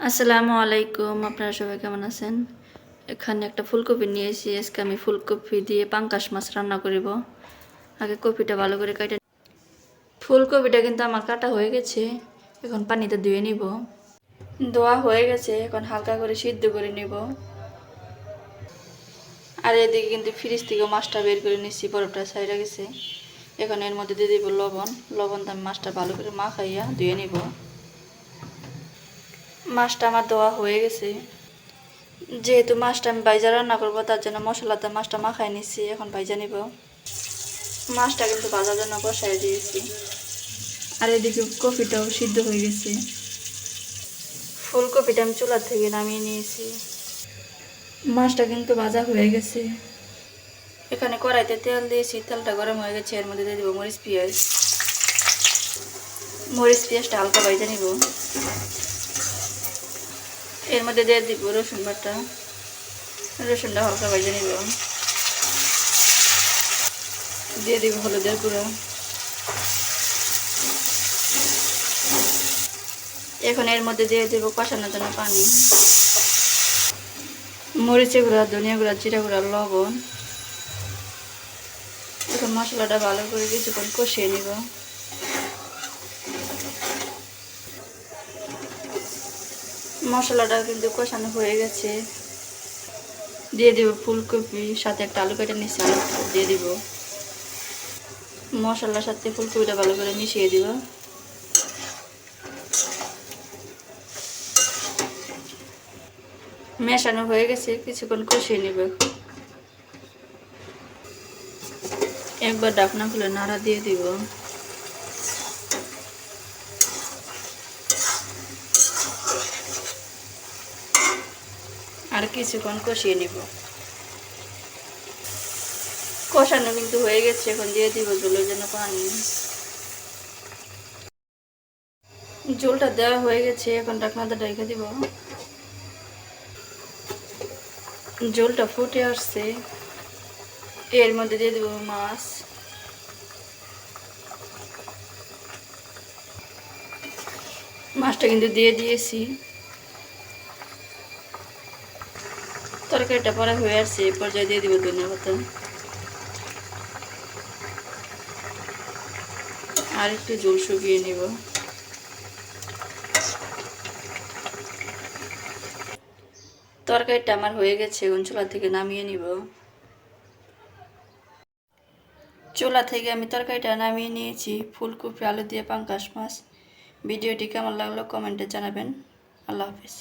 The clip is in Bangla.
আসসালামু আলাইকুম, আপনারা সবাই কেমন আছেন? এখানে একটা ফুলকপি নিয়েছি। আজকে আমি ফুলকপি দিয়ে পাঙ্কাশ মাছ রান্না করব। আগে কপিটা ভালো করে কাটা। ফুলকপিটা কিন্তু আমার কাটা হয়ে গেছে, এখন পানিতে ধুয়ে নিব। ধোয়া হয়ে গেছে, এখন হালকা করে সিদ্ধ করে নিব। আর এদিকে কিন্তু ফ্রিজ থেকে মাছটা বের করে নিচ্ছি, বরফটা সাইডে গেছে। এখন এর মধ্যে দিয়ে দিব লবণ। লবণ দিয়ে মাছটা ভালো করে মাখাইয়া ধুয়ে নিব। মাছটা আমার ধোয়া হয়ে গেছে। যেহেতু মাছটা আমি ভাইজা রান্না করবো, তার জন্য মশলাতে মাছটা মাখাই নিচ্ছি। এখন ভাইজা নিব। মাছটা কিন্তু ভাজার জন্য বসাই দিয়েছি। আর এদিকে কপিটাও সিদ্ধ হয়ে গেছে। ফুলকপিটা আমি চুলার থেকে নামিয়ে নিয়েছি। মাছটা কিন্তু ভাজা হয়ে গেছে। এখানে কড়াইতে তেল দিয়েছি, তেলটা গরম হয়ে গেছে। এর মধ্যে দিয়ে দেবো মরিচ পেঁয়াজ। মরিচ পেঁয়াজটা হালকা ভাজা নিব। এর মধ্যে দিয়ে দিব রসুন বাটা। রসুনটা হালকা ভাজা নিব। দিয়ে দিব হলুদের গুঁড়ো। এখন এর মধ্যে দিয়ে দেবো কষানোর জন্য পানি। মরিচের গুঁড়া, ধনিয়া গুঁড়া, জিরা গুঁড়া, লবণ। এখন মশলাটা ভালো করে কিছুক্ষণ কষিয়ে নিব। মশলাটা কিন্তু কষানো হয়ে গেছে। দিয়ে দিব ফুলকপি, সাথে একটা আলু কেটে নিচ্ছি, আলু দিয়ে দিব। মশলার সাথে ফুলকপিটা ভালো করে মিশিয়ে দিব। মেশানো হয়ে গেছে, কিছুক্ষণ কষিয়ে নিব। একবার ঢাকনা খুলে নাড়া দিয়ে দিব। আর কিছুক্ষণ কষিয়ে নিব। কষানো কিন্তু হয়ে গেছে, এখন দিয়ে দিব ঝোলের জন্য পানি। ঝোলটা দেওয়া হয়ে গেছে, এখন ঢাকনাটা ঢেকে দিব। ঝোলটা ফুটে আসছে, এর মধ্যে দিয়ে দেবো মাছ। মাছটা কিন্তু দিয়ে দিয়েছি। তরকারিটা পরে হয়ে আসছে, এই পর্যায়ে দিয়ে দিব ধনিয়া পাতা। আর একটু ঝোল শুকিয়ে নিব। তরকারিটা আমার হয়ে গেছে, এখন চুলা থেকে নামিয়ে নিব। চুলা থেকে আমি তরকারিটা নামিয়ে নিয়েছি। ফুলকপি আলু দিয়ে পাঙ্কাশ মাছ। ভিডিওটি কেমন লাগলো কমেন্টে জানাবেন। আল্লাহ হাফিজ।